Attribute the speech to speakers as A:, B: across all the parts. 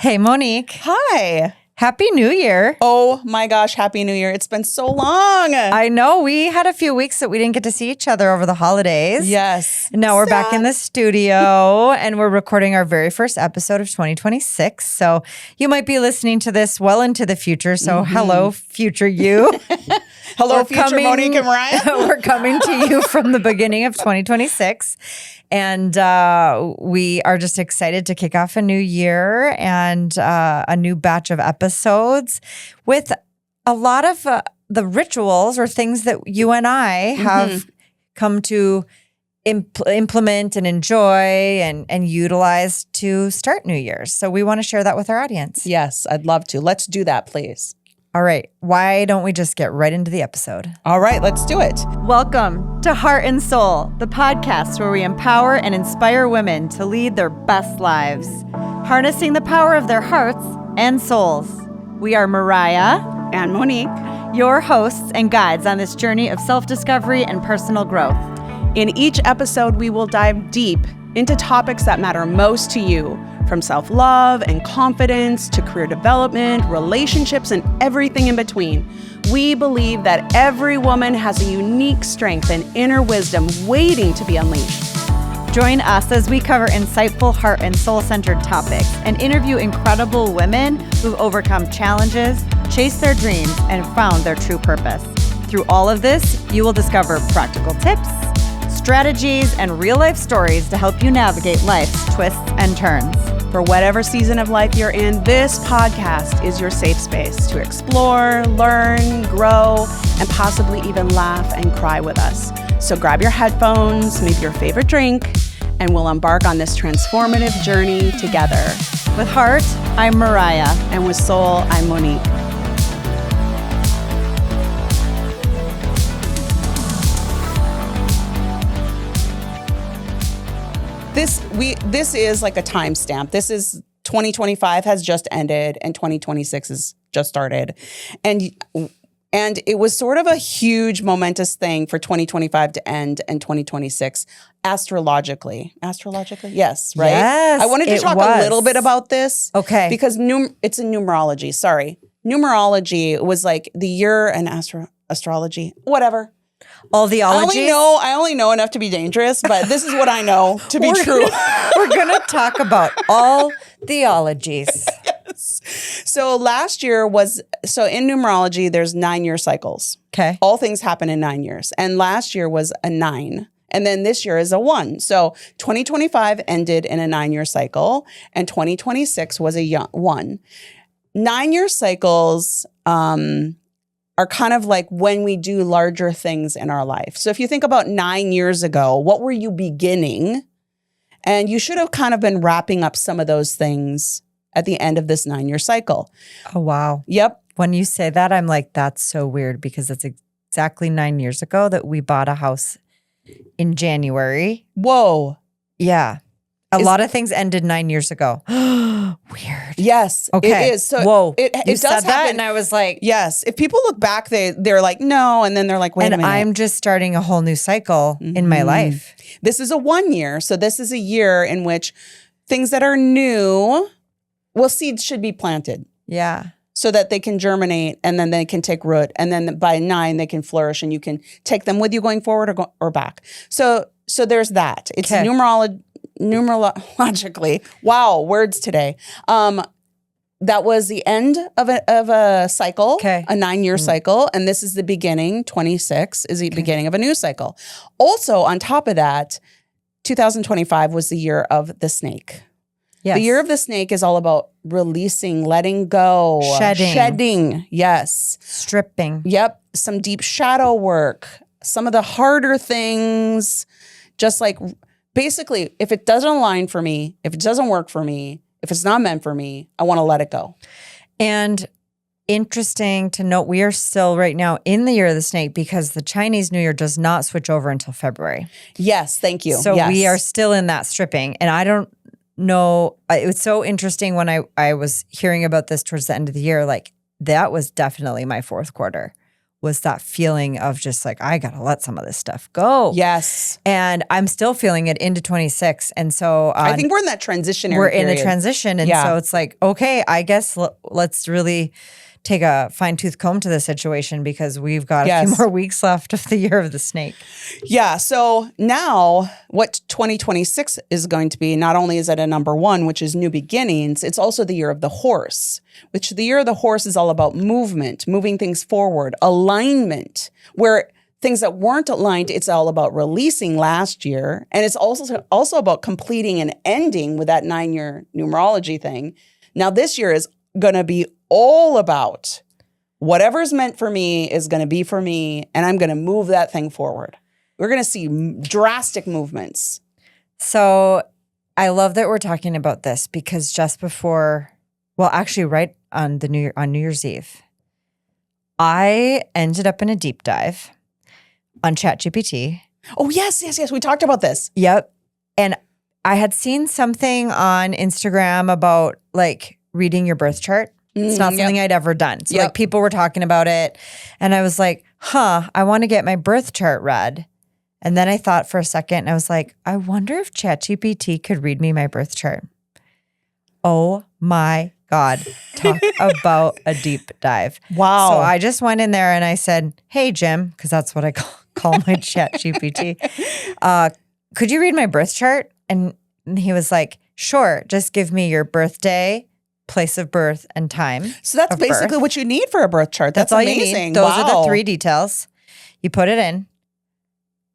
A: Hey, Monique.
B: Hi.
A: Happy New Year.
B: Oh my gosh, Happy New Year. It's been so long.
A: I know we had a few weeks that we didn't get to see each other over the holidays.
B: Yes.
A: Now we're back in the studio and we're recording our very first episode of 2026. So you might be listening to this well into the future. So hello, future you.
B: Hello, future Monique and Mariah.
A: We're coming to you from the beginning of 2026. And we are just excited to kick off a new year and a new batch of episodes with a lot of the rituals or things that you and I have come to implement and enjoy and utilize to start New Year's. So we want to share that with our audience.
B: Yes, I'd love to. Let's do that, please.
A: All right. Why don't we just get right into the episode?
B: All right, let's do it.
A: Welcome to Heart and Soul, the podcast where we empower and inspire women to lead their best lives, harnessing the power of their hearts and souls. We are Mariah
B: And Monique.
A: your hosts and guides on this journey of self-discovery and personal growth.
C: In each episode, we will dive deep into topics that matter most to you, from self-love and confidence to career development, relationships, and everything in between. We believe that every woman has a unique strength and inner wisdom waiting to be unleashed.
A: Join us as we cover insightful heart and soul-centered topics and interview incredible women who've overcome challenges, chased their dreams, and found their true purpose. Through all of this, you will discover practical tips, strategies, and real-life stories to help you navigate life's twists and turns.
C: For whatever season of life you're in, this podcast is your safe space to explore, learn, grow, and possibly even laugh and cry with us. So grab your headphones, maybe your favorite drink, and we'll embark on this transformative journey together.
A: With heart, I'm Mariah.
C: And with soul, I'm Monique.
B: This is like a timestamp. This is 2025 has just ended and 2026 has just started. And it was sort of a huge momentous thing for 2025 to end and 2026 astrologically. Yes, right?
A: Yes,
B: I wanted to talk a little bit about this.
A: Okay.
B: Because it's in numerology. Sorry. Numerology was like the year and astrology, whatever.
A: All the ologies.
B: I only know enough to be dangerous, but this is what I know to be true.
A: We're going to talk about all theologies.
B: Yes. So last year so in numerology, there's 9-year cycles.
A: Okay.
B: All things happen in 9 years. And last year was a 9. And then this year is a 1. So 2025 ended in a 9-year cycle and 2026 was a 1. 9-year cycles, are kind of like when we do larger things in our life. So if you think about 9 years ago, what were you beginning? And you should have kind of been wrapping up some of those things at the end of this 9-year cycle.
A: Oh, wow.
B: Yep.
A: When you say that, I'm like, that's so weird because it's exactly 9 years ago that we bought a house in January.
B: Whoa.
A: Yeah. A lot of things ended 9 years ago. Weird.
B: Yes,
A: Okay.
B: it is. So
A: whoa.
B: it
A: You
B: does
A: said that
B: happen.
A: and I was like,
B: Yes. If people look back, they're like, no. And then they're like, wait a
A: and
B: minute.
A: I'm just starting a whole new cycle in my life.
B: This is a 1 year. So this is a year in which things that are new, seeds should be planted
A: Yeah.
B: so that they can germinate and then they can take root. And then by 9, they can flourish and you can take them with you going forward or back. So there's that. It's
A: Okay.
B: numerologically. Wow, words today. That was the end of a cycle,
A: Okay.
B: a 9-year cycle. And this is the beginning. 26 is the beginning of a new cycle. Also, on top of that, 2025 was the year of the snake.
A: Yes.
B: The year of the snake is all about releasing, letting go, shedding. Yes.
A: Stripping.
B: Yep. Some deep shadow work, some of the harder things, just like basically, if it doesn't align for me, if it doesn't work for me, if it's not meant for me, I want to let it go.
A: And interesting to note, we are still right now in the year of the snake because the Chinese New Year does not switch over until February.
B: Yes. Thank you.
A: So
B: yes.
A: we are still in that stripping. And I don't know. It was so interesting when I was hearing about this towards the end of the year. Like that was definitely my fourth quarter was that feeling of just like, I got to let some of this stuff go.
B: Yes.
A: And I'm still feeling it into 26. And so
B: I think we're in that transitionary
A: we're in a
B: period.
A: transition. And so it's like, okay, I guess let's really take a fine tooth comb to the situation because we've got a few more weeks left of the year of the snake.
B: Yeah. So now what 2026 is going to be, not only is it a number 1, which is new beginnings, it's also the year of the horse, which the year of the horse is all about movement, moving things forward, alignment, where things that weren't aligned, it's all about releasing last year. And it's also about completing and ending with that 9-year numerology thing. Now this year is going to be all about whatever's meant for me is going to be for me, and I'm going to move that thing forward. We're going to see drastic movements.
A: So I love that we're talking about this because just before, well, actually right on New Year's Eve, I ended up in a deep dive on ChatGPT.
B: Oh, yes. We talked about this.
A: Yep. And I had seen something on Instagram about like reading your birth chart. It's not something I'd ever done. So like people were talking about it and I was like, I want to get my birth chart read. And then I thought for a second and I was like, I wonder if ChatGPT could read me my birth chart. Oh my God. Talk about a deep dive.
B: Wow.
A: So I just went in there and I said, hey, Jim, because that's what I call my ChatGPT. Could you read my birth chart? And he was like, sure. Just give me your birthday, place of birth, and time.
B: So that's basically what you need for a birth chart. That's
A: all
B: amazing.
A: you need. Those are the 3 details. You put it in.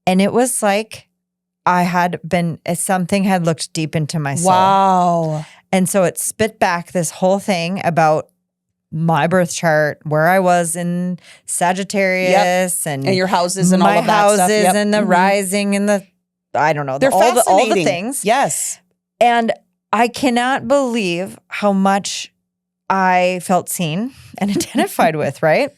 A: And it was like something had looked deep into my soul.
B: Wow.
A: And so it spit back this whole thing about my birth chart, where I was in Sagittarius and
B: your houses and all of that
A: my
B: stuff.
A: houses and the rising and the, I don't know,
B: They're
A: all
B: fascinating.
A: the things.
B: Yes.
A: And I cannot believe how much I felt seen and identified with, right?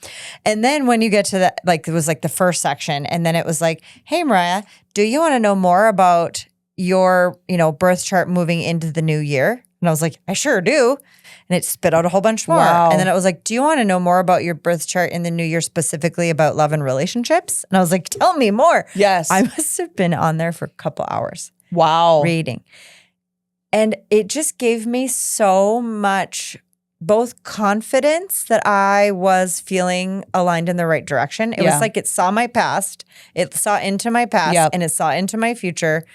A: And then when you get to that, like it was like the first section, and then it was like, hey, Mariah, do you want to know more about your, birth chart moving into the new year? And I was like, I sure do. And it spit out a whole bunch more.
B: Wow.
A: And then it was like, do you want to know more about your birth chart in the new year, specifically about love and relationships? And I was like, tell me more.
B: Yes.
A: I must have been on there for a couple hours.
B: Wow.
A: Reading. And it just gave me so much both confidence that I was feeling aligned in the right direction. It was like it saw my past, it saw into my past, and it saw into my future.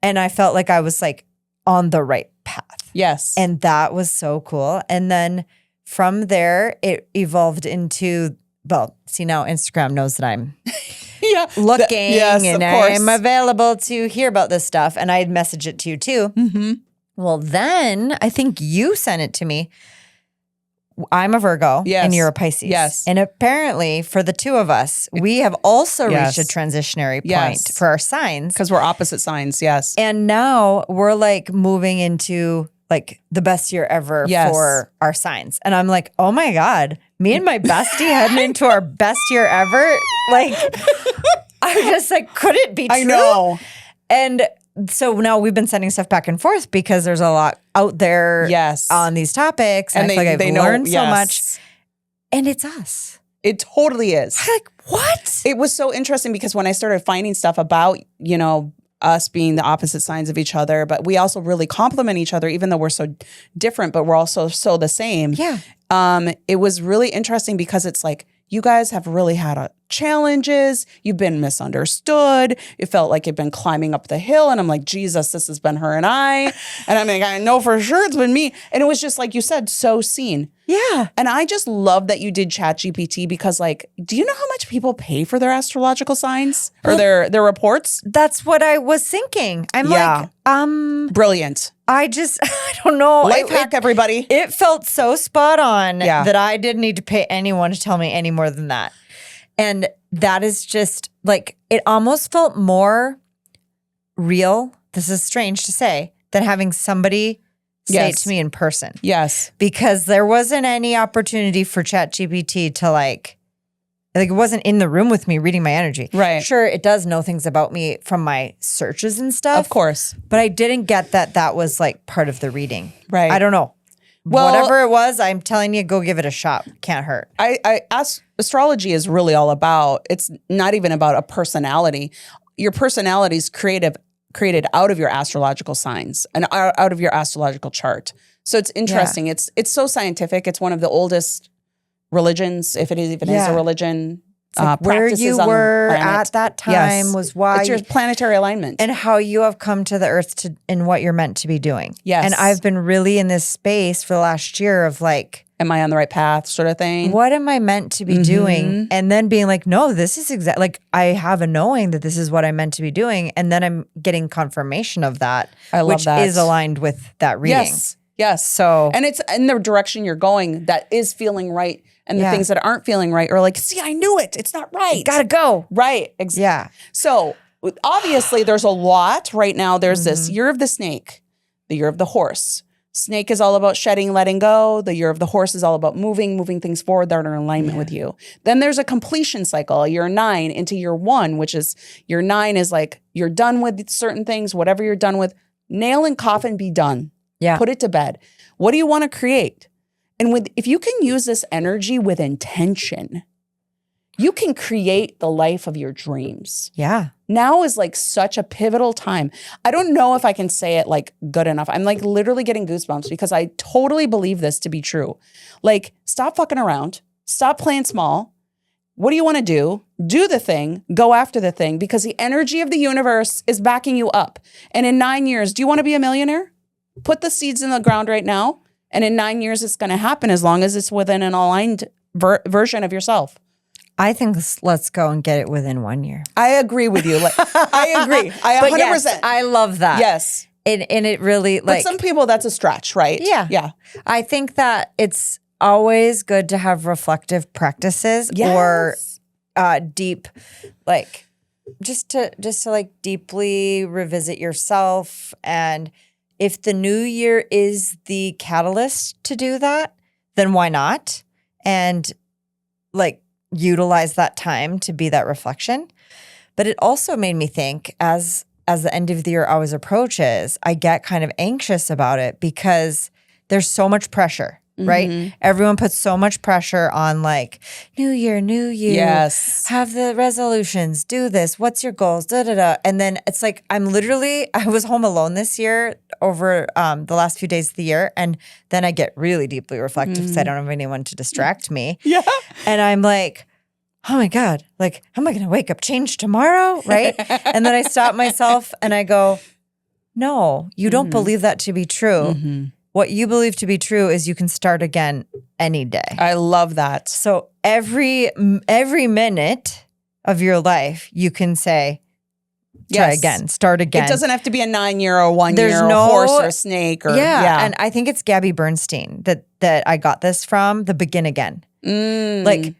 A: And I felt like I was like on the right path.
B: Yes.
A: And that was so cool. And then from there, it evolved into, well, see now Instagram knows that I'm looking and I'm available to hear about this stuff. And I had messaged it to you too.
B: Mm-hmm.
A: Well, then I think you sent it to me. I'm a Virgo and you're a Pisces.
B: Yes.
A: And apparently for the two of us, we have also reached a transitionary point for our signs.
B: Because we're opposite signs. Yes.
A: And now we're like moving into like the best year ever for our signs. And I'm like, oh my God, me and my bestie heading into our best year ever. Like, I just like, could it be true?
B: I know.
A: And so now we've been sending stuff back and forth because there's a lot out there on these topics. And I feel like I've learned so much. And it's us.
B: It totally is.
A: I'm like, what?
B: It was so interesting because when I started finding stuff about, us being the opposite signs of each other, but we also really complement each other, even though we're so different, but we're also so the same.
A: Yeah.
B: It was really interesting because it's like, you guys have really had challenges. You've been misunderstood. It felt like you've been climbing up the hill. And I'm like, Jesus, this has been her and I. And I'm like, I know for sure it's been me. And it was just like you said, so seen.
A: Yeah.
B: And I just love that you did ChatGPT because like, do you know how much people pay for their astrological signs or their reports?
A: That's what I was thinking. I'm like,
B: brilliant.
A: I don't know.
B: Life hack, everybody.
A: It felt so spot on that I didn't need to pay anyone to tell me any more than that. And that is just like, it almost felt more real. This is strange to say, than having somebody say it to me in person.
B: Yes.
A: Because there wasn't any opportunity for ChatGPT to like it wasn't in the room with me reading my energy.
B: Right.
A: Sure, it does know things about me from my searches and stuff.
B: Of course.
A: But I didn't get that was like part of the reading.
B: Right.
A: I don't know.
B: Well,
A: whatever it was, I'm telling you, go give it a shot. Can't hurt.
B: Astrology is really all about, it's not even about a personality. Your personality is created out of your astrological signs and out of your astrological chart. So it's interesting. Yeah. It's so scientific. It's one of the oldest religions, if it even is a religion.
A: Like where you were at that time was why
B: it's your planetary alignment
A: and how you have come to the earth and what you're meant to be doing.
B: Yes.
A: And I've been really in this space for the last year of like,
B: am I on the right path sort of thing?
A: What am I meant to be doing? And then being like, no, this is exactly like I have a knowing that this is what I'm meant to be doing. And then I'm getting confirmation of that, which is aligned with that reading.
B: Yes. So, and it's in the direction you're going that is feeling right. And the things that aren't feeling right are like, see, I knew it. It's not right.
A: Gotta go.
B: Right.
A: Yeah.
B: So obviously there's a lot right now. There's this year of the snake, the year of the horse. Snake is all about shedding, letting go. The year of the horse is all about moving things forward that are in alignment with you. Then there's a completion cycle, year 9 into year 1, which is year 9 is like, you're done with certain things, whatever you're done with, nail and coffin, be done.
A: Yeah.
B: Put it to bed. What do you want to create? And if you can use this energy with intention, you can create the life of your dreams.
A: Yeah.
B: Now is like such a pivotal time. I don't know if I can say it like good enough. I'm like literally getting goosebumps because I totally believe this to be true. Like, stop fucking around. Stop playing small. What do you want to do? Do the thing. Go after the thing because the energy of the universe is backing you up. And in 9 years, do you want to be a millionaire? Put the seeds in the ground right now. And in 9 years, it's going to happen as long as it's within an aligned version of yourself.
A: I think let's go and get it within 1 year.
B: I agree with you. Like, I agree. I 100%.
A: Yes, I love that.
B: Yes.
A: And it really like.
B: But some people, that's a stretch, right?
A: Yeah.
B: Yeah.
A: I think that it's always good to have reflective practices or deep, like just to like deeply revisit yourself. And if the new year is the catalyst to do that, then why not? And like utilize that time to be that reflection. But it also made me think as the end of the year always approaches, I get kind of anxious about it because there's so much pressure, right? Everyone puts so much pressure on like, new year, new you.
B: Yes.
A: Have the resolutions, do this. What's your goals? Da, da, da. And then it's like, I was home alone this year over the last few days of the year. And then I get really deeply reflective because I don't have anyone to distract me.
B: Yeah.
A: And I'm like, oh my God, like, how am I going to wake up, change tomorrow? Right. And then I stop myself and I go, no, you don't believe that to be true. What you believe to be true is you can start again any day.
B: I love that.
A: So every minute of your life, you can say, try again, start again.
B: It doesn't have to be a 9 year or 1 year or a horse or a snake or
A: And I think it's Gabby Bernstein that I got this from, the begin again. Like,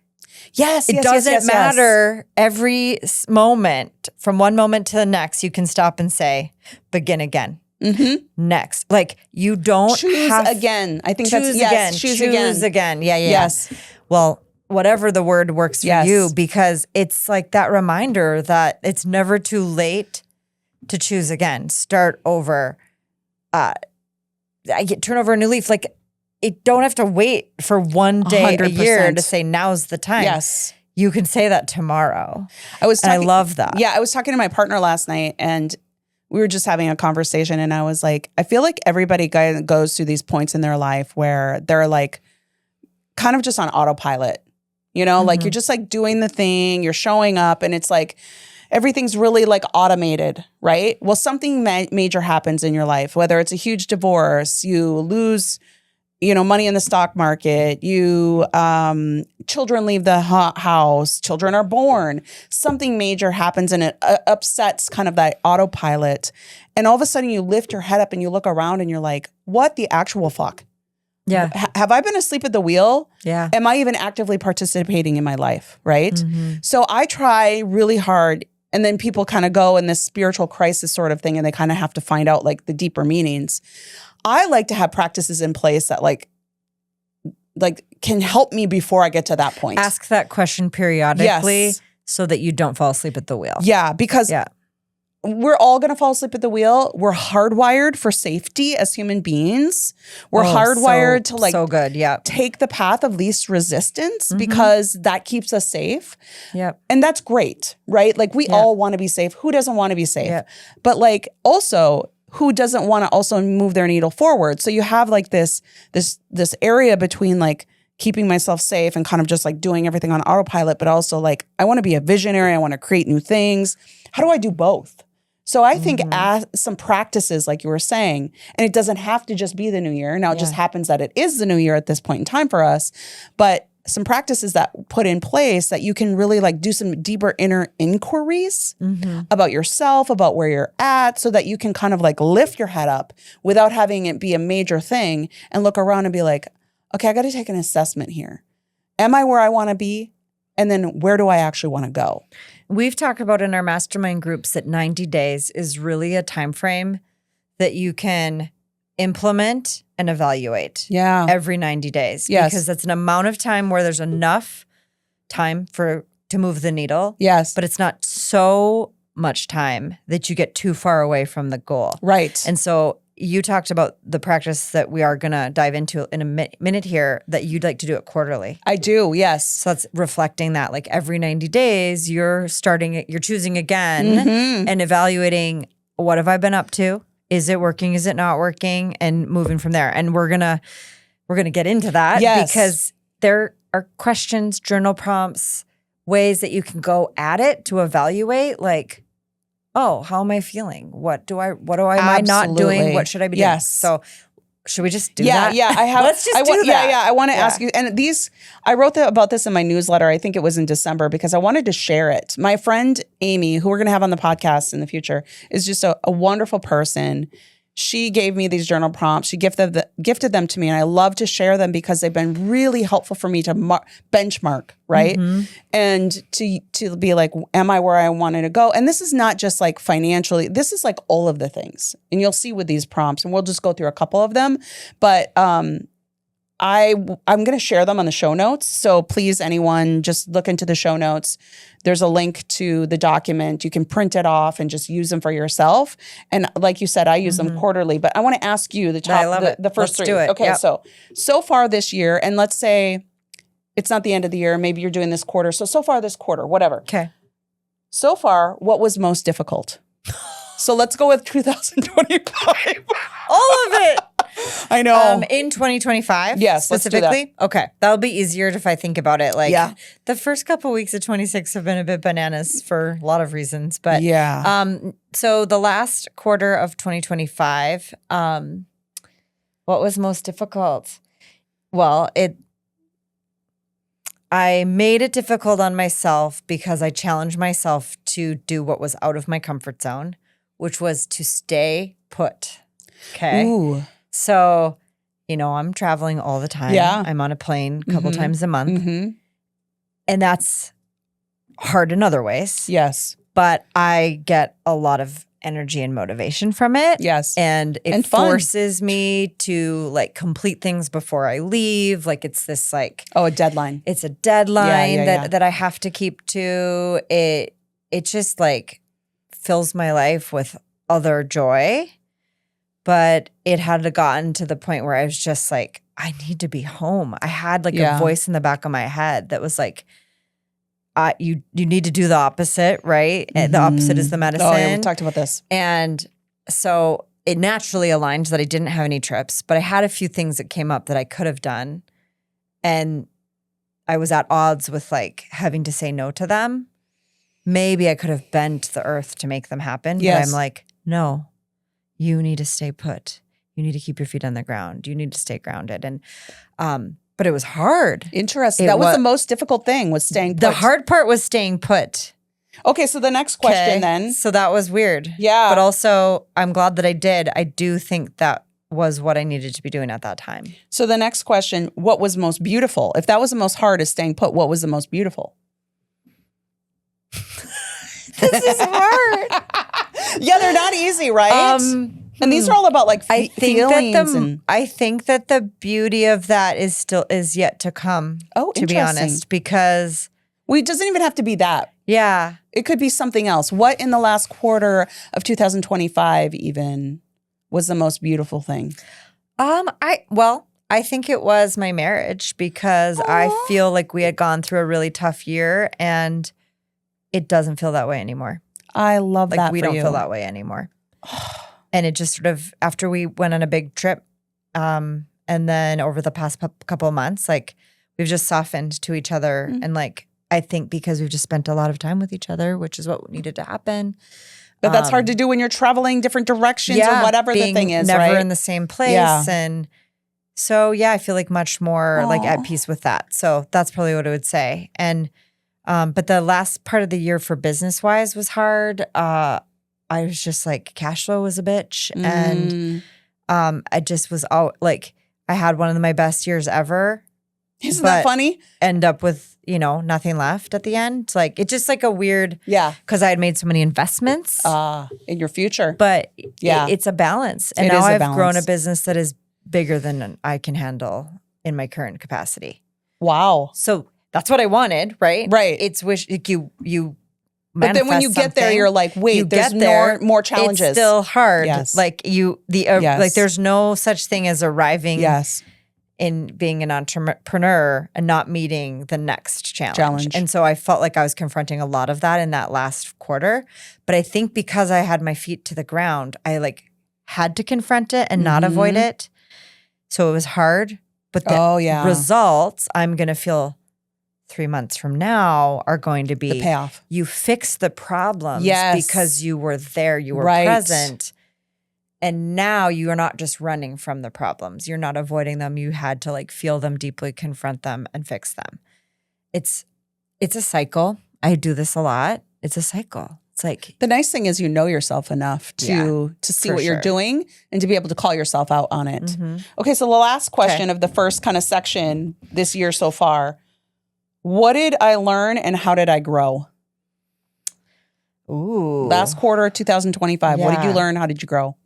A: it doesn't matter every moment from one moment to the next. You can stop and say, begin again. Next. Like you don't
B: choose again. I think that's
A: again.
B: Choose
A: again. Yeah.
B: Yes.
A: Well, whatever the word works for you, because it's like that reminder that it's never too late to choose again. Start over. Turn over a new leaf. Like it don't have to wait for one day
B: 100%.
A: a year to say now's the time.
B: Yes.
A: You can say that tomorrow.
B: I
A: love that.
B: Yeah. I was talking to my partner last night and we were just having a conversation and I was like, I feel like everybody goes through these points in their life where they're like kind of just on autopilot, you know, like you're just like doing the thing, you're showing up and it's like everything's really like automated, right? Well, something major happens in your life, whether it's a huge divorce, you lose, you know, money in the stock market, children leave the house, children are born, something major happens and it upsets kind of that autopilot. And all of a sudden you lift your head up and you look around and you're like, what the actual fuck?
A: Yeah.
B: Have I been asleep at the wheel?
A: Yeah.
B: Am I even actively participating in my life? Right. So I try really hard. And then people kind of go in this spiritual crisis sort of thing and they kind of have to find out like the deeper meanings. I like to have practices in place that like can help me before I get to that point.
A: Ask that question periodically so that you don't fall asleep at the wheel.
B: Yeah, because we're all going to fall asleep at the wheel. We're hardwired for safety as human beings. We're hardwired to like
A: so good. Yeah.
B: take the path of least resistance because that keeps us safe.
A: Yep.
B: And that's great, right? Like we all want to be safe. Who doesn't want to be safe?
A: Yeah.
B: But like also who doesn't want to also move their needle forward? So you have like this area between like keeping myself safe and kind of just like doing everything on autopilot, but also like I want to be a visionary. I want to create new things. How do I do both? So I think some practices, like you were saying, and it doesn't have to just be the new year. Now it just happens that it is the new year at this point in time for us, but some practices that put in place that you can really like do some deeper inner inquiries about yourself, about where you're at, so that you can kind of like lift your head up without having it be a major thing and look around and be like, okay, I got to take an assessment here. Am I where I want to be? And then where do I actually want to go?
A: We've talked about in our mastermind groups that 90 days is really a time frame that you can implement and evaluate every 90 days.
B: Yes.
A: Because that's an amount of time where there's enough time to move the needle.
B: Yes.
A: But it's not so much time that you get too far away from the goal.
B: Right.
A: And so you talked about the practice that we are going to dive into in a minute here, that you'd like to do it quarterly.
B: I do, yes.
A: So that's reflecting that like every 90 days, you're choosing again and evaluating, what have I been up to? Is it working? Is it not working? And moving from there. And we're gonna get into that because there are questions, journal prompts, ways that you can go at it to evaluate, like, oh, how am I feeling? What am I not doing? What should I be doing? So should we just do that?
B: Yeah, I have.
A: Let's just do that.
B: Yeah, I want to ask you. And I wrote about this in my newsletter. I think it was in December because I wanted to share it. My friend Amy, who we're going to have on the podcast in the future, is just a wonderful person. She gave me these journal prompts. She gifted them to me, and I love to share them because they've been really helpful for me to benchmark, right? And to be like, am I where I wanted to go? And this is not just like financially. This is like all of the things. And you'll see with these prompts, and we'll just go through a couple of them. But I'm going to share them on the show notes. So please, anyone, just look into the show notes. There's a link to the document. You can print it off and just use them for yourself. And like you said, I use them quarterly. But I want to ask you the first
A: Let's
B: three.
A: do it.
B: Okay, so far this year, and let's say it's not the end of the year. Maybe you're doing this quarter. So far this quarter, whatever.
A: Okay.
B: So far, what was most difficult? So let's go with 2025.
A: All of it.
B: I know.
A: In 2025?
B: Yes,
A: specifically?
B: let's do that.
A: Okay. That'll be easier if I think about it. Like the first couple weeks of 26 have been a bit bananas for a lot of reasons. But so the last quarter of 2025, what was most difficult? Well, I made it difficult on myself because I challenged myself to do what was out of my comfort zone, which was to stay put. Okay.
B: Ooh.
A: So, I'm traveling all the time.
B: Yeah.
A: I'm on a plane a couple times a month. And that's hard in other ways.
B: Yes.
A: But I get a lot of energy and motivation from it.
B: Yes.
A: And it forces me to like complete things before I leave. Like it's this like
B: a deadline.
A: It's a deadline that I have to keep to. It just like fills my life with other joy. But it had gotten to the point where I was just like, I need to be home. I had like a voice in the back of my head that was like, you need to do the opposite, right? The opposite is the medicine.
B: Oh, yeah, we talked about this.
A: And so it naturally aligned that I didn't have any trips, but I had a few things that came up that I could have done. And I was at odds with like having to say no to them. Maybe I could have bent the earth to make them happen. But I'm like, no. You need to stay put. You need to keep your feet on the ground. You need to stay grounded. And, but it was hard.
B: Interesting. That was the most difficult thing, was staying put.
A: The hard part was staying put.
B: Okay, so the next question then.
A: So that was weird.
B: Yeah.
A: But also, I'm glad that I did. I do think that was what I needed to be doing at that time.
B: So the next question, what was most beautiful? If that was the most hard, is staying put, what was the most beautiful?
A: This is hard.
B: Yeah, they're not easy, right? And these are all about like feelings.
A: I think that the beauty of that is yet to come.
B: Oh,
A: to be honest, because
B: it doesn't even have to be that.
A: Yeah.
B: It could be something else. What in the last quarter of 2025 even was the most beautiful thing?
A: I think it was my marriage because I feel like we had gone through a really tough year and it doesn't feel that way anymore.
B: I love that.
A: Like we don't feel that way anymore. And it just sort of, after we went on a big trip, and then over the past couple of months, like we've just softened to each other. And like, I think because we've just spent a lot of time with each other, which is what needed to happen.
B: But that's hard to do when you're traveling different directions or whatever the thing is,
A: never
B: right?
A: in the same place.
B: Yeah.
A: And so, yeah, I feel like much more like at peace with that. So that's probably what I would say. And, but the last part of the year for business wise was hard. I was just like, cash flow was a bitch. And, I just was all like, I had one of my best years ever.
B: Isn't that funny?
A: End up with, nothing left at the end. Like, it's just like a weird, because I had made so many investments.
B: In your future.
A: But it's a balance. And
B: It
A: now
B: is a
A: I've
B: balance.
A: grown a business that is bigger than I can handle in my current capacity.
B: Wow.
A: So that's what I wanted, right?
B: Right.
A: It's like you
B: But then when you get there, you're like, wait, there's more challenges.
A: It's still hard.
B: Yes.
A: Like like there's no such thing as arriving in being an entrepreneur and not meeting the next challenge. And so I felt like I was confronting a lot of that in that last quarter. But I think because I had my feet to the ground, I like had to confront it and not avoid it. So it was hard. But the results I'm going to feel 3 months from now are going to be
B: the payoff.
A: You fixed the problems because you were there, you were present. And now you are not just running from the problems. You're not avoiding them. You had to like feel them deeply, confront them, and fix them. It's a cycle. I do this a lot. It's a cycle. It's like
B: the nice thing is you know yourself enough to see what you're doing and to be able to call yourself out on it. Okay, so the last question of the first kind of section this year so far. What did I learn and how did I grow?
A: Ooh.
B: Last quarter of 2025. What did you learn? How did you grow?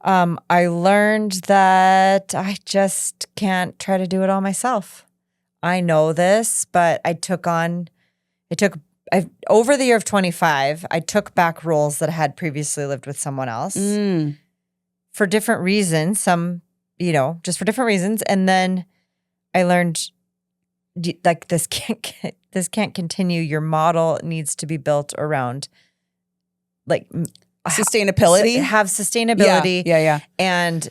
A: I learned that I just can't try to do it all myself. I know this, but over the year of 25, I took back roles that I had previously lived with someone else for different reasons. Some, just for different reasons. And then I learned like this can't continue. Your model needs to be built around like
B: sustainability.
A: Have sustainability.
B: Yeah.
A: And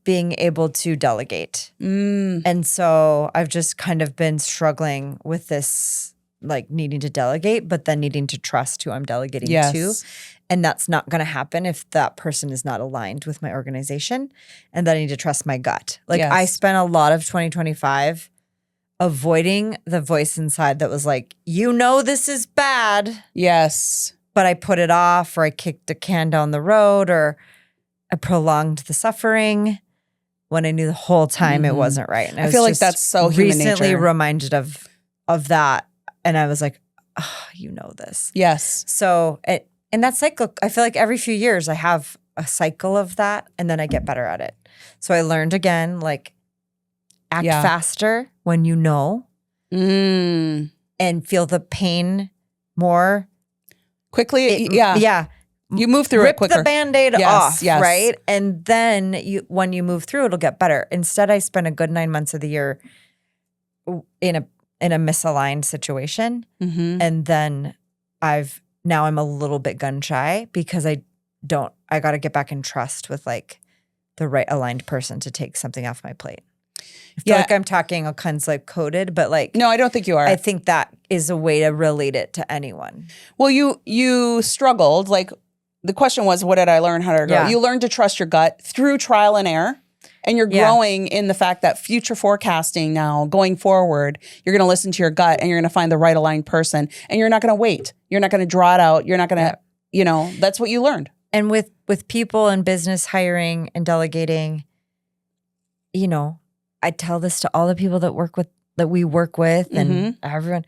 A: being able to delegate. And so I've just kind of been struggling with this, like needing to delegate, but then needing to trust who I'm delegating to. And that's not going to happen if that person is not aligned with my organization. And then I need to trust my gut. Like I spent a lot of 2025 avoiding the voice inside that was like, this is bad.
B: Yes.
A: But I put it off, or I kicked a can down the road, or I prolonged the suffering when I knew the whole time it wasn't right. And
B: I feel like that's so human nature.
A: Recently reminded of that. And I was like, this.
B: Yes.
A: So, and that cycle, I feel like every few years I have a cycle of that and then I get better at it. So I learned again, like act faster when and feel the pain more
B: quickly. You move through it quicker.
A: Rip the Band-Aid off, right? And then when you move through, it'll get better. Instead, I spent a good 9 months of the year in a misaligned situation. And then I'm a little bit gun shy because I got to get back in trust with like the right aligned person to take something off my plate. I feel like I'm talking all kinds like coded, but like
B: no, I don't think you are.
A: I think that is a way to relate it to anyone.
B: Well, you struggled. Like the question was, what did I learn? How did I grow? You learned to trust your gut through trial and error. And you're growing in the fact that future forecasting now, going forward, you're going to listen to your gut and you're going to find the right aligned person. And you're not going to wait. You're not going to draw it out. You're not going to, that's what you learned.
A: And with people and business hiring and delegating, I tell this to all the people that we work with and everyone,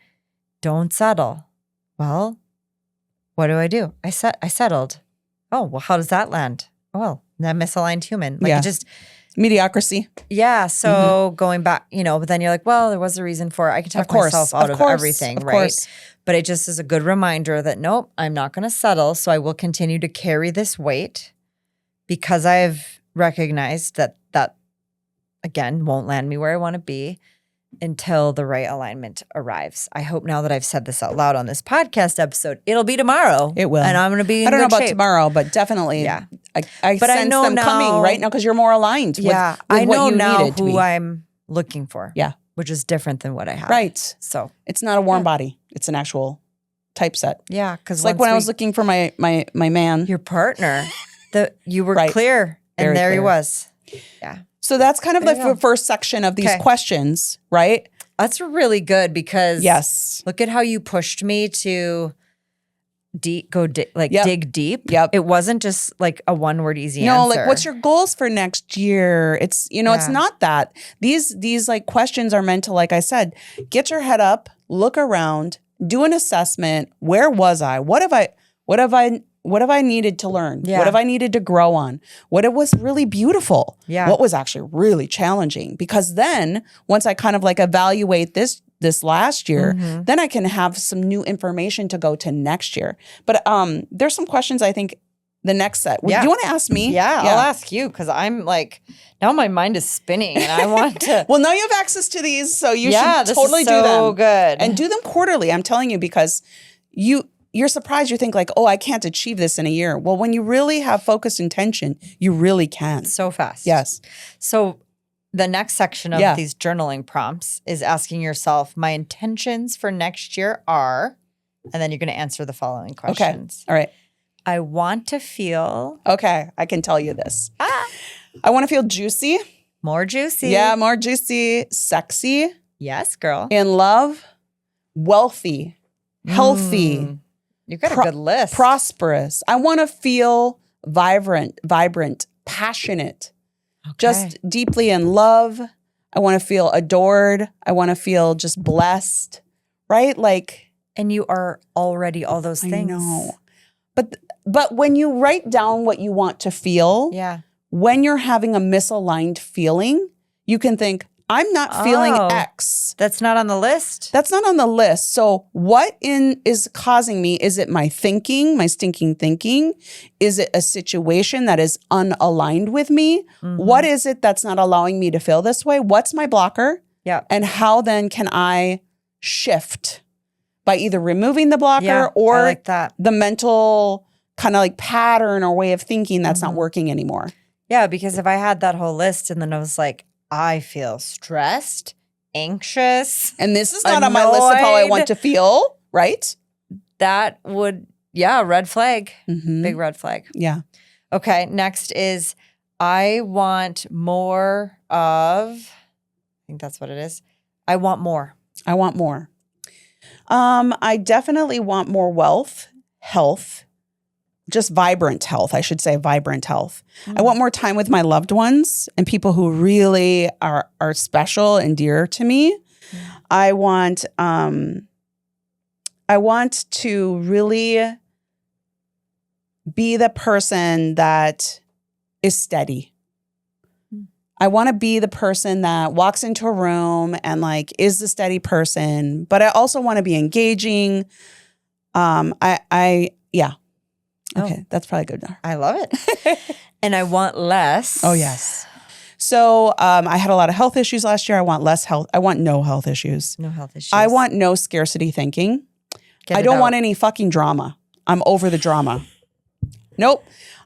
A: don't settle. Well, what do? I settled. Oh, well, how does that land? Well, that misaligned human. Like it just
B: Mediocrity.
A: Yeah. So going back, but then you're like, well, there was a reason for it. I can talk myself out of everything, right?
B: Course.
A: But it just is a good reminder that nope, I'm not going to settle. So I will continue to carry this weight because I've recognized that again won't land me where I want to be until the right alignment arrives. I hope now that I've said this out loud on this podcast episode, it'll be tomorrow.
B: It will.
A: And I'm going to be in
B: I don't know
A: good
B: about
A: shape.
B: tomorrow, but definitely.
A: Yeah.
B: I
A: But I
B: sense
A: know
B: them
A: now-
B: coming right now because you're more aligned with
A: I
B: what
A: know
B: you
A: now
B: needed to
A: who
B: be.
A: I'm looking for.
B: Yeah.
A: Which is different than what I have.
B: Right.
A: So
B: It's not a warm body. It's an actual typeset.
A: yeah, because
B: It's like when I was looking for my man.
A: your partner, you were
B: Right.
A: clear, and
B: Very
A: there he
B: clear.
A: was. Yeah,
B: So that's kind of
A: There
B: the
A: you go.
B: first section of these
A: Okay.
B: questions, right?
A: that's really good because
B: Yes.
A: look at how you pushed me to dig
B: Yep.
A: deep.
B: Yep.
A: It wasn't just like a one word easy
B: No,
A: answer.
B: like what's your goals for next year? It's it's
A: Yeah.
B: not that. These like questions are meant to, like I said, get your head up, look around, do an assessment. Where was I? What have I needed to learn?
A: Yeah.
B: What have I needed to grow on? What it was really beautiful?
A: Yeah.
B: What was actually really challenging? Because then once I kind of like evaluate this last year,
A: Mm-hmm.
B: then I can have some new information to go to next year. But there's some questions I think the next set.
A: Yeah.
B: Do you want to ask me?
A: Yeah, I'll ask you because I'm like now my mind is spinning and I want to.
B: Well, now you have access to these, so you should
A: this
B: totally
A: is
B: do
A: so
B: them.
A: good
B: And do them quarterly. I'm telling you, because you're surprised. You think like, oh, I can't achieve this in a year. Well, when you really have focused intention, you really can.
A: so fast.
B: Yes.
A: So the next section of
B: Yeah.
A: these journaling prompts is asking yourself, my intentions for next year are, and then you're going to answer the following
B: Okay.
A: questions.
B: All right.
A: I want to feel
B: Okay. I can tell you this. I want to feel juicy.
A: more juicy.
B: Yeah, more juicy, sexy,
A: Yes, girl.
B: in love, wealthy, healthy,
A: You got a
B: Pro-
A: good list.
B: prosperous. I want to feel vibrant, passionate.
A: Okay.
B: Just deeply in love. I want to feel adored. I want to feel just blessed, right? Like,
A: and you are already all those things.
B: I know. But when you write down what you want to feel,
A: Yeah.
B: when you're having a misaligned feeling, you can think, I'm not feeling
A: Oh.
B: X.
A: That's not on the list.
B: That's not on the list. So what is causing me? Is it my thinking, my stinking thinking? Is it a situation that is unaligned with me?
A: Mm-hmm.
B: What is it that's not allowing me to feel this way? What's my blocker?
A: Yeah.
B: And how then can I shift by either removing the blocker
A: Yeah,
B: or
A: I like that.
B: the mental kind of like pattern or way of thinking that's
A: Mm-hmm.
B: not working anymore?
A: Yeah, because if I had that whole list and then I was like, I feel stressed, anxious,
B: And this is not on my list of how I
A: Annoyed.
B: want to feel, right?
A: that would, red flag,
B: Mhm.
A: big red flag.
B: Yeah.
A: Okay, next is I want more of, I think that's what it is. I want more.
B: I want more. I definitely want more wealth, health, just vibrant health. I should say vibrant health. I want more time with my loved ones and people who really are special and dear to me. I want to really be the person that is steady. I want to be the person that walks into a room and like is the steady person, but I also want to be engaging. Okay, that's probably good.
A: I love it. And I want less.
B: Oh yes. So I had a lot of health issues last year. I want less health. I want no health issues.
A: No health issues.
B: I want no scarcity thinking.
A: Get
B: I
A: it
B: don't
A: out.
B: want any fucking drama. I'm over the drama. Nope.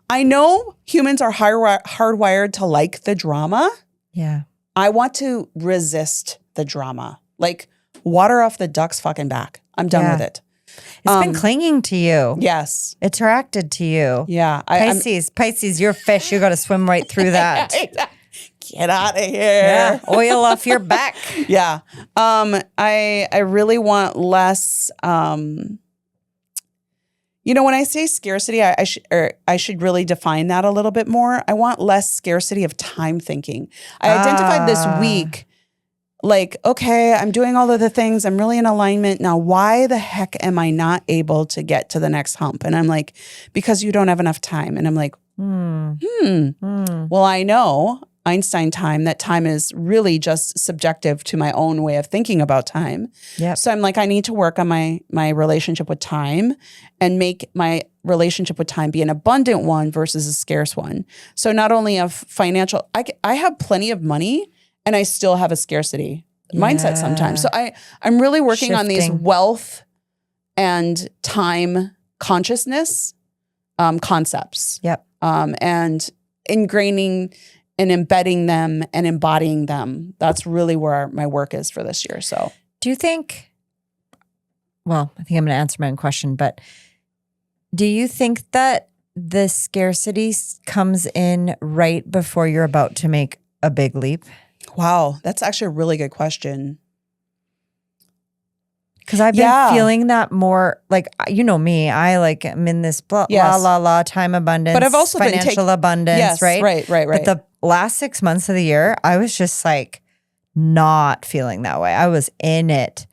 B: I know humans are hardwired to like the drama.
A: Yeah.
B: I want to resist the drama. Like water off the duck's fucking back. I'm done
A: Yeah.
B: with it.
A: It's been clinging to you.
B: Yes.
A: Attracted to you.
B: Yeah.
A: Pisces, you're fish. You got to swim right through that.
B: Get out of here.
A: Yeah. Oil off your back.
B: Yeah. I really want less. When I say scarcity, I should really define that a little bit more. I want less scarcity of time thinking. I identified this week, like, okay, I'm doing all of the things. I'm really in alignment. Now, why the heck am I not able to get to the next hump? And I'm like, because you don't have enough time. And I'm like, well, I know Einstein time, that time is really just subjective to my own way of thinking about time.
A: Yep.
B: So I'm like, I need to work on my relationship with time and make my relationship with time be an abundant one versus a scarce one. So not only of financial, I have plenty of money and I still have a scarcity mindset sometimes. So I'm really working on these wealth and time consciousness concepts.
A: Yep.
B: And ingraining and embedding them and embodying them. That's really where my work is for this year. So
A: do you think, well, I think I'm going to answer my own question, but do you think that the scarcity comes in right before you're about to make a big leap?
B: Wow, that's actually a really good question.
A: Because I've been feeling that more, like, you know me, I'm in this blah, time abundance,
B: but I've also
A: financial abundance, right?
B: Right.
A: But the last 6 months of the year, I was just like not feeling that way. I was in it.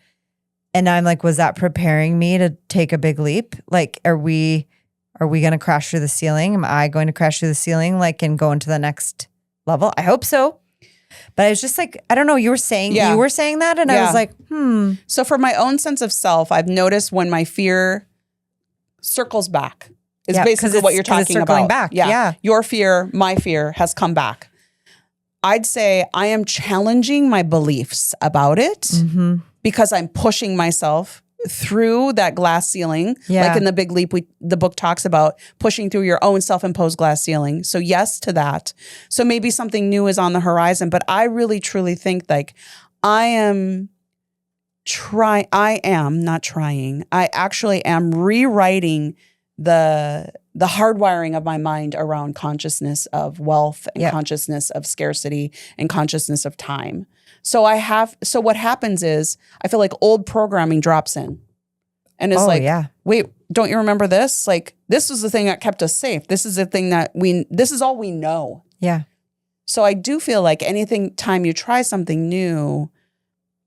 A: And I'm like, was that preparing me to take a big leap? Like, are we going to crash through the ceiling? Am I going to crash through the ceiling, like, and go into the next level? I hope so. But I was just like, I don't know, you were saying that, and I was like,
B: So for my own sense of self, I've noticed when my fear circles back is basically what you're talking about.
A: Back. Yeah.
B: Your fear, my fear has come back. I'd say I am challenging my beliefs about it because I'm pushing myself through that glass ceiling.
A: Yeah.
B: Like in The Big Leap, the book talks about pushing through your own self-imposed glass ceiling. So yes to that. So maybe something new is on the horizon, but I really truly think like I actually am rewriting the hardwiring of my mind around consciousness of wealth and consciousness of scarcity and consciousness of time. So what happens is I feel like old programming drops in and it's wait, don't you remember this? Like, this was the thing that kept us safe. This is the thing this is all we know.
A: Yeah.
B: So I do feel like time you try something new,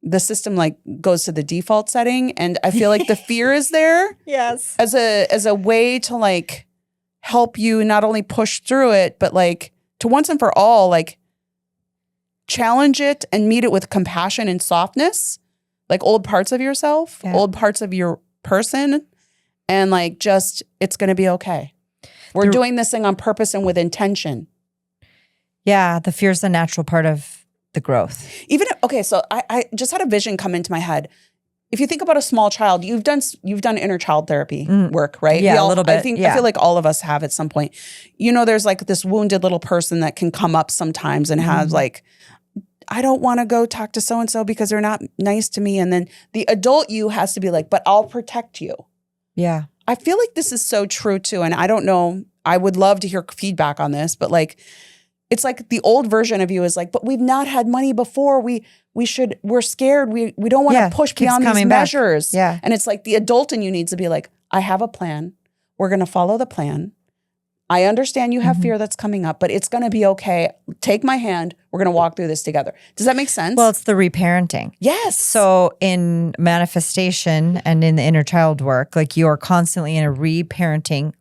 B: the system like goes to the default setting. And I feel like the fear is there
A: Yes.
B: as a way to like help you not only push through it, but like to once and for all, like, challenge it and meet it with compassion and softness, like old parts of yourself, old parts of your person, and like just, it's going to be okay. We're doing this thing on purpose and with intention.
A: Yeah, the fear is the natural part of the growth.
B: So I just had a vision come into my head. If you think about a small child, you've done inner child therapy work, right?
A: Yeah, a little bit.
B: I feel like all of us have at some point. You know, there's like this wounded little person that can come up sometimes and have like, I don't want to go talk to so-and-so because they're not nice to me. And then the adult you has to be like, but I'll protect you.
A: Yeah.
B: I feel like this is so true too. And I don't know, I would love to hear feedback on this, but like, it's like the old version of you is like, but we've not had money before. We're scared. We don't want to push beyond these measures.
A: Yeah.
B: And it's like the adult in you needs to be like, I have a plan. We're going to follow the plan. I understand you have fear that's coming up, but it's going to be okay. Take my hand. We're going to walk through this together. Does that make sense?
A: Well, it's the reparenting.
B: Yes.
A: So in manifestation and in the inner child work, like you are constantly in a reparenting,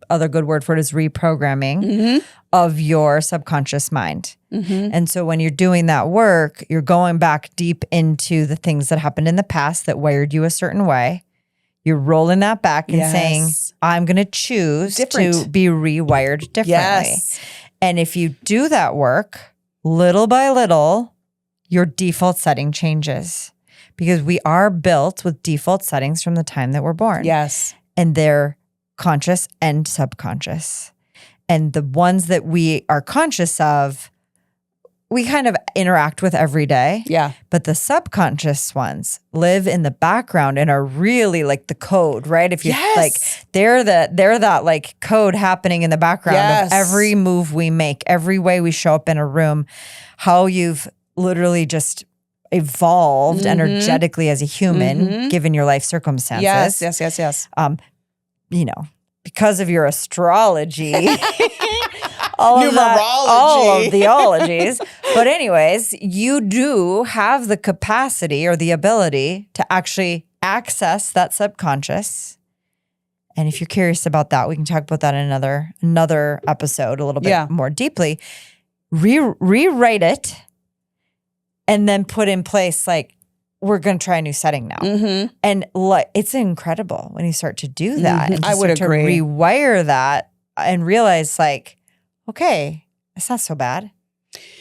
A: other good word for it is reprogramming of your subconscious mind. And so when you're doing that work, you're going back deep into the things that happened in the past that wired you a certain way. You're rolling that back and saying, I'm going to choose to be rewired differently.
B: Yes.
A: And if you do that work, little by little, your default setting changes because we are built with default settings from the time that we're born.
B: Yes.
A: And they're conscious and subconscious. And the ones that we are conscious of, we kind of interact with every day.
B: Yeah.
A: But the subconscious ones live in the background and are really like the code, right? If you like, they're that like code happening in the background of every move we make, every way we show up in a room, how you've literally just evolved energetically as a human, given your life circumstances.
B: Yes.
A: You know, because of your astrology.
B: Numerology.
A: All of the ologies. But anyways, you do have the capacity or the ability to actually access that subconscious. And if you're curious about that, we can talk about that in another episode a little bit more deeply. rewrite it, and then put in place like, we're going to try a new setting now.
B: Mm-hmm.
A: And it's incredible when you start to do that.
B: Mm-hmm.
A: And
B: I would agree.
A: to rewire that and realize like, okay, it's not so bad.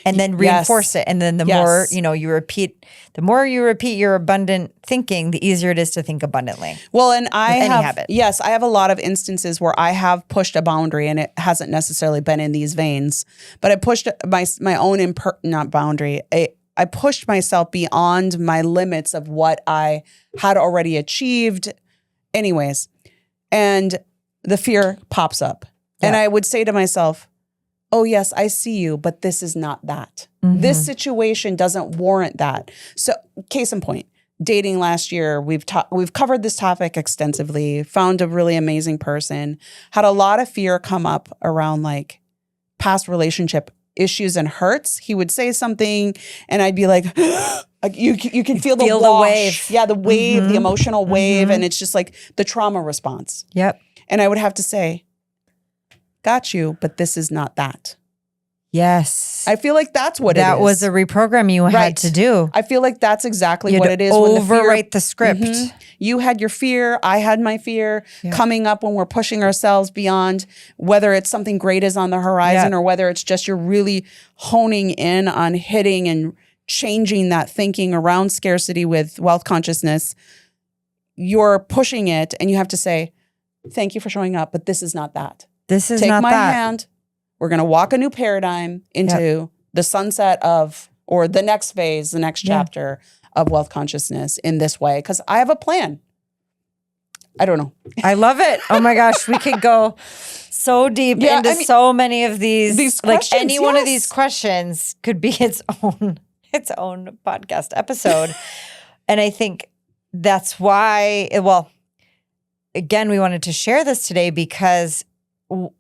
A: And then reinforce it. And then the more, you repeat, the more you repeat your abundant thinking, the easier it is to think abundantly.
B: Well, and I have,
A: habit.
B: yes, I have a lot of instances where I have pushed a boundary and it hasn't necessarily been in these veins, but I pushed my own not boundary. I pushed myself beyond my limits of what I had already achieved anyways. And the fear pops up. Yeah. And I would say to myself, oh, yes, I see you, but this is not that. Mm-hmm. This situation doesn't warrant that. So case in point, dating last year, we've covered this topic extensively, found a really amazing person, had a lot of fear come up around like past relationship issues and hurts. He would say something and I'd be like, you can feel the wave. Yeah, the wave, mm-hmm. the emotional wave. Mm-hmm. And it's just like the trauma response.
A: Yep.
B: And I would have to say, got you, but this is not that.
A: Yes.
B: I feel like that's what it is.
A: That was a reprogram you had to do.
B: I feel like that's exactly
A: what
B: it is.
A: Overwrite the script.
B: Mm-hmm. You had your fear. I had my fear coming up when we're pushing ourselves beyond whether it's something great is on the horizon or whether it's just you're really honing in on hitting and changing that thinking around scarcity with wealth consciousness. You're pushing it and you have to say, thank you for showing up, but this is not that.
A: This is
B: Take
A: not
B: my
A: that.
B: hand. We're going to walk a new paradigm into the sunset of, or the next phase, the next chapter of wealth consciousness in this way. Because I have a plan. I don't know.
A: I love it. Oh my gosh. We could go so deep into so many of these like any one of these questions could be its own podcast episode. And I think that's why, again, we wanted to share this today because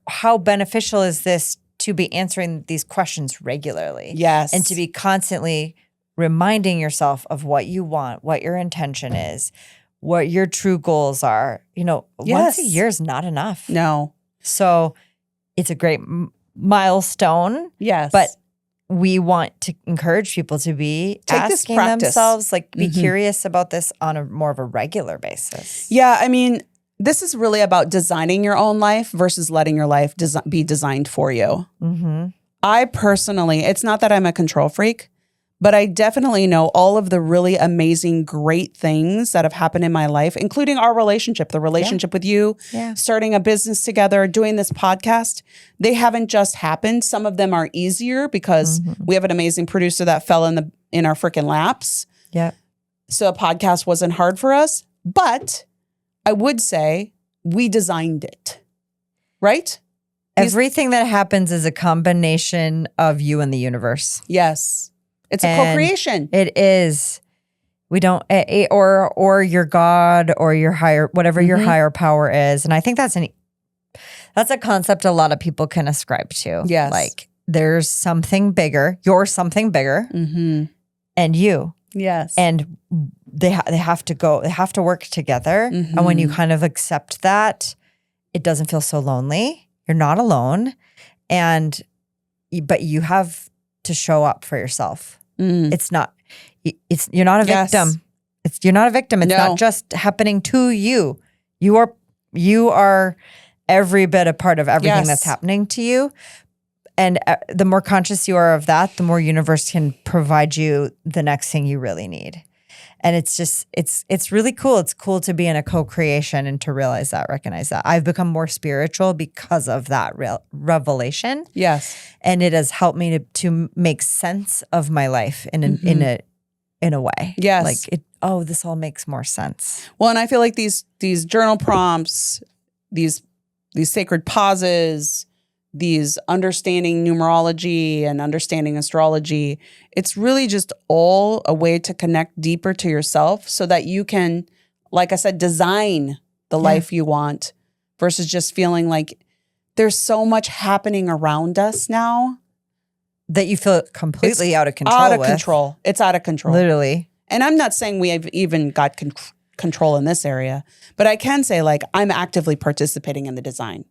A: how beneficial is this to be answering these questions regularly?
B: Yes.
A: And to be constantly reminding yourself of what you want, what your intention is, what your true goals are. Once a year is not enough.
B: No.
A: So it's a great milestone.
B: Yes.
A: But we want to encourage people to be asking themselves, like be curious about this on a more of a regular basis.
B: Yeah. I mean, this is really about designing your own life versus letting your life be designed for you. Mm-hmm. I personally, it's not that I'm a control freak, but I definitely know all of the really amazing, great things that have happened in my life, including our relationship, the relationship with you, starting a business together, doing this podcast. They haven't just happened. Some of them are easier because we have an amazing producer that fell in our freaking laps.
A: Yeah.
B: So a podcast wasn't hard for us, but I would say we designed it, right?
A: Everything that happens is a combination of you and the universe.
B: Yes. It's a co-creation.
A: It is. We don't, or your God or your higher, whatever your higher power is. And I think that's a concept a lot of people can ascribe to.
B: Yes.
A: Like there's something bigger, you're something bigger and you.
B: Yes.
A: And they have to work together. And when you kind of accept that, it doesn't feel so lonely. You're not alone. But you have to show up for yourself. You're not a victim. You're not a victim. It's not just happening to you. You are every bit a part of everything that's happening to you. And the more conscious you are of that, the more universe can provide you the next thing you really need. And it's just, it's really cool. It's cool to be in a co-creation and to realize that, recognize that. I've become more spiritual because of that revelation.
B: Yes. And
A: it has helped me to make sense of my life in a way.
B: Yes.
A: Like this all makes more sense.
B: Well, and I feel like these journal prompts, these sacred pauses, these understanding numerology and understanding astrology, it's really just all a way to connect deeper to yourself so that you can, like I said, design the life you want versus just feeling like there's so much happening around us now.
A: That you feel completely out of control.
B: Control. It's out of control.
A: Literally.
B: And I'm not saying we have even got control in this area, but I can say like I'm actively participating in the design.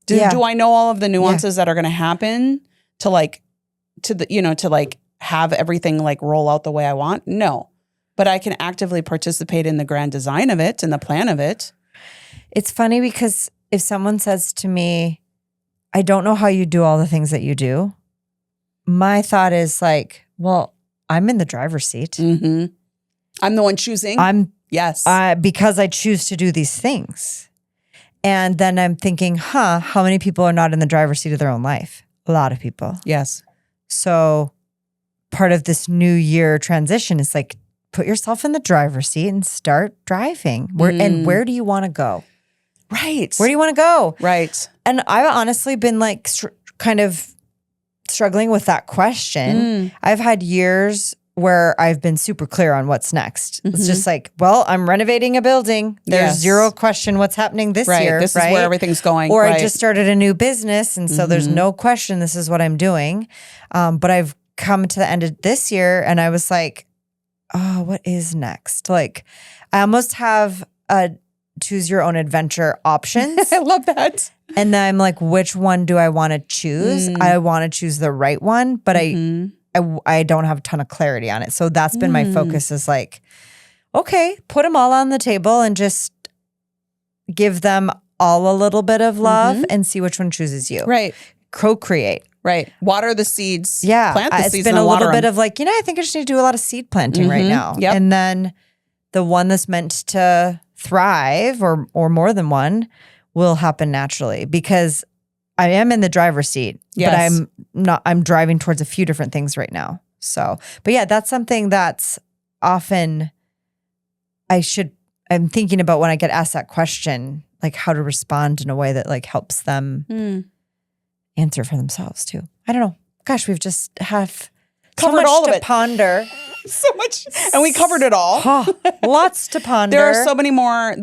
B: Do I know all of the nuances that are going to happen to like to the, to like have everything like roll out the way I want. No, but I can actively participate in the grand design of it and the plan of it.
A: It's funny because if someone says to me, I don't know how you do all the things that you do, my thought is like, well, I'm in the driver's seat.
B: Mm-hmm. I'm the one choosing. Yes.
A: Because I choose to do these things. And then I'm thinking, how many people are not in the driver's seat of their own life? A lot of people.
B: Yes.
A: So part of this new year transition is like, put yourself in the driver's seat and start driving. And where do you want to go?
B: Right.
A: Where do you want to go?
B: Right.
A: And I've honestly been like kind of struggling with that question. I've had years where I've been super clear on what's next. It's just like, well, I'm renovating a building. There's zero question what's happening this year.
B: This is where everything's going.
A: Or I just started a new business. And so there's no question this is what I'm doing. But I've come to the end of this year and I was like, oh, what is next? Like I almost have a choose your own adventure options.
B: I love that.
A: And then I'm like, which one do I want to choose? I want to choose the right one, but I don't have a ton of clarity on it. So that's been my focus is like, okay, put them all on the table and just give them all a little bit of love and see which one chooses you.
B: Right.
A: Co-create.
B: Right. Water the seeds.
A: Yeah.
B: Plant the
A: It's
B: seeds
A: been
B: and
A: a
B: water
A: little bit
B: them.
A: of like, I think I just need to do a lot of seed planting right now.
B: Yep.
A: And then the one that's meant to thrive or more than one will happen naturally because I am in the driver's seat,
B: Yes.
A: but I'm driving towards a few different things right now. So, but yeah, that's something that's often I'm thinking about when I get asked that question, like how to respond in a way that like helps them answer for themselves too. I don't know. Gosh, we've just have
B: Covered
A: so much
B: all of
A: to
B: it.
A: ponder.
B: So much. And we covered it all.
A: Lots to ponder.
B: There are so many more.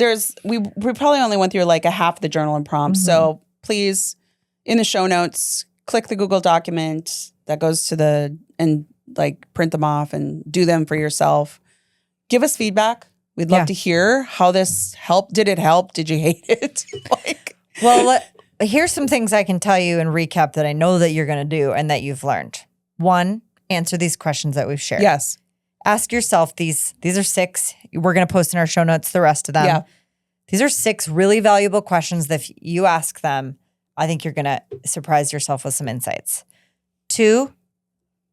B: We probably only went through like a half the journal and prompts. So please, in the show notes, click the Google document that goes to and like print them off and do them for yourself. Give us feedback. We'd love to hear how this helped. Did it help? Did you hate it?
A: Well, here's some things I can tell you and recap that I know that you're going to do and that you've learned. 1, answer these questions that we've shared.
B: Yes.
A: Ask yourself these are 6. We're going to post in our show notes the rest of them.
B: Yeah.
A: These are 6 really valuable questions that if you ask them, I think you're going to surprise yourself with some insights. 2,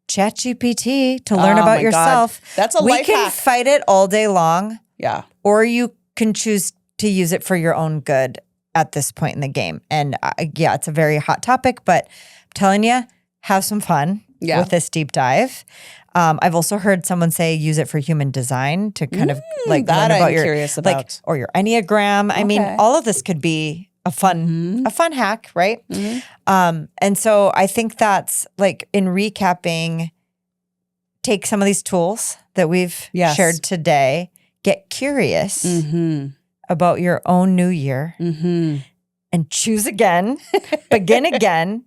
A: ChatGPT to learn about
B: my
A: yourself.
B: God. That's a life
A: We can
B: hack.
A: fight it all day long.
B: Yeah.
A: Or you can choose to use it for your own good at this point in the game. And it's a very hot topic, but I'm telling you, have some fun with this deep dive. I've also heard someone say use it for human design to kind of like
B: that
A: learn about
B: I'm curious about.
A: like or your Enneagram. I mean, all of this could be a fun hack, right? And so I think that's like in recapping, take some of these tools that we've shared today, get curious about your own new year and choose again, begin again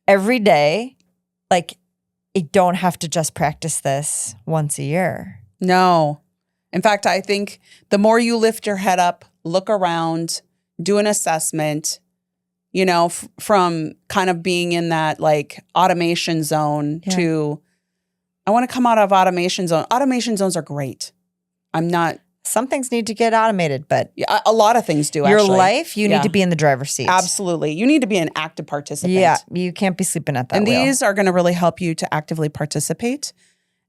A: every day. Like you don't have to just practice this once a year.
B: No. In fact, I think the more you lift your head up, look around, do an assessment, from kind of being in that like automation zone to, I want to come out of automation zone. Automation zones are great.
A: Some things need to get automated, but
B: a lot of things do,
A: your
B: actually.
A: life, you need to be in the driver's seat.
B: Absolutely. You need to be an active participant.
A: Yeah, you can't be sleeping at that wheel.
B: These are going to really help you to actively participate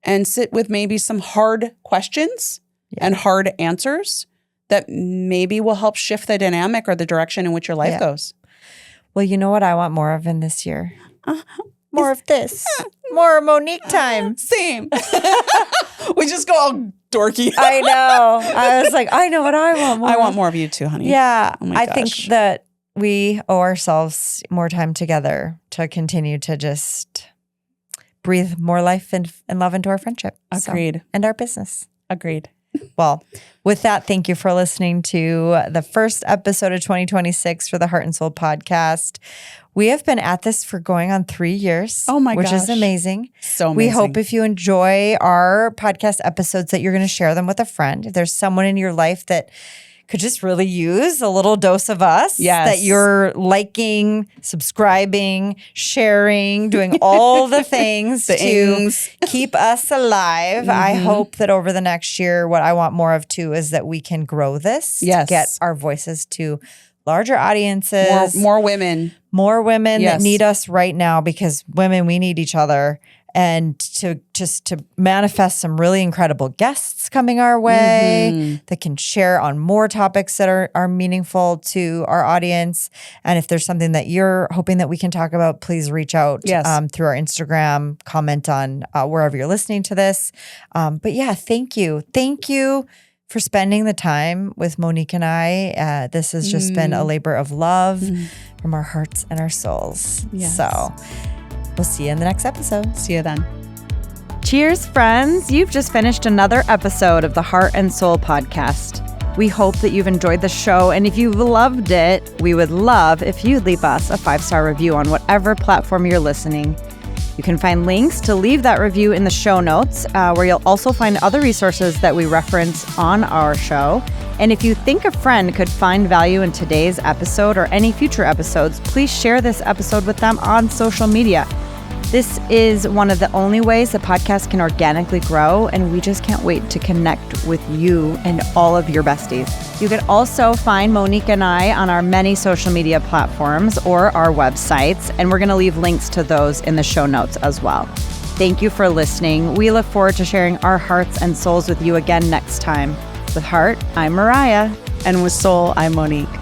B: and sit with maybe some hard questions and hard answers that maybe will help shift the dynamic or the direction in which your life goes.
A: Well, you know what I want more of in this year? More of this. More Monique time.
B: Same. We just go all dorky.
A: I know. I was like, I know what I want more.
B: I want more of you too, honey.
A: Yeah.
B: Oh my
A: I think
B: gosh.
A: that we owe ourselves more time together to continue to just breathe more life and love into our friendship.
B: Agreed.
A: And our business.
B: Agreed.
A: Well, with that, thank you for listening to the first episode of 2026 for the Heart and Soul podcast. We have been at this for going on 3 years.
B: Oh my
A: which is
B: gosh.
A: amazing.
B: So amazing.
A: We hope if you enjoy our podcast episodes that you're going to share them with a friend. If there's someone in your life that could just really use a little dose of us.
B: Yes.
A: That you're liking, subscribing, sharing, doing all the things to keep us alive. I hope that over the next year, what I want more of too is that we can grow this.
B: Yes.
A: To get our voices to larger audiences.
B: More women.
A: More women
B: Yes.
A: that need us right now, because women, we need each other. And to manifest some really incredible guests coming our way that can share on more topics that are meaningful to our audience. And if there's something that you're hoping that we can talk about, please reach out through our Instagram, comment on wherever you're listening to this. But yeah, thank you. Thank you for spending the time with Monique and I. This has just been a labor of love from our hearts and our souls.
B: Yes.
A: So we'll see you in the next episode.
B: See you then.
D: Cheers, friends. You've just finished another episode of the Heart and Soul podcast. We hope that you've enjoyed the show. And if you've loved it, we would love if you'd leave us a 5-star review on whatever platform you're listening. You can find links to leave that review in the show notes, where you'll also find other resources that we reference on our show. And if you think a friend could find value in today's episode or any future episodes, please share this episode with them on social media. This is one of the only ways the podcast can organically grow, and we just can't wait to connect with you and all of your besties. You can also find Monique and I on our many social media platforms or our websites, and we're going to leave links to those in the show notes as well. Thank you for listening. We look forward to sharing our hearts and souls with you again next time. With Heart, I'm Mariah.
B: And with Soul, I'm Monique.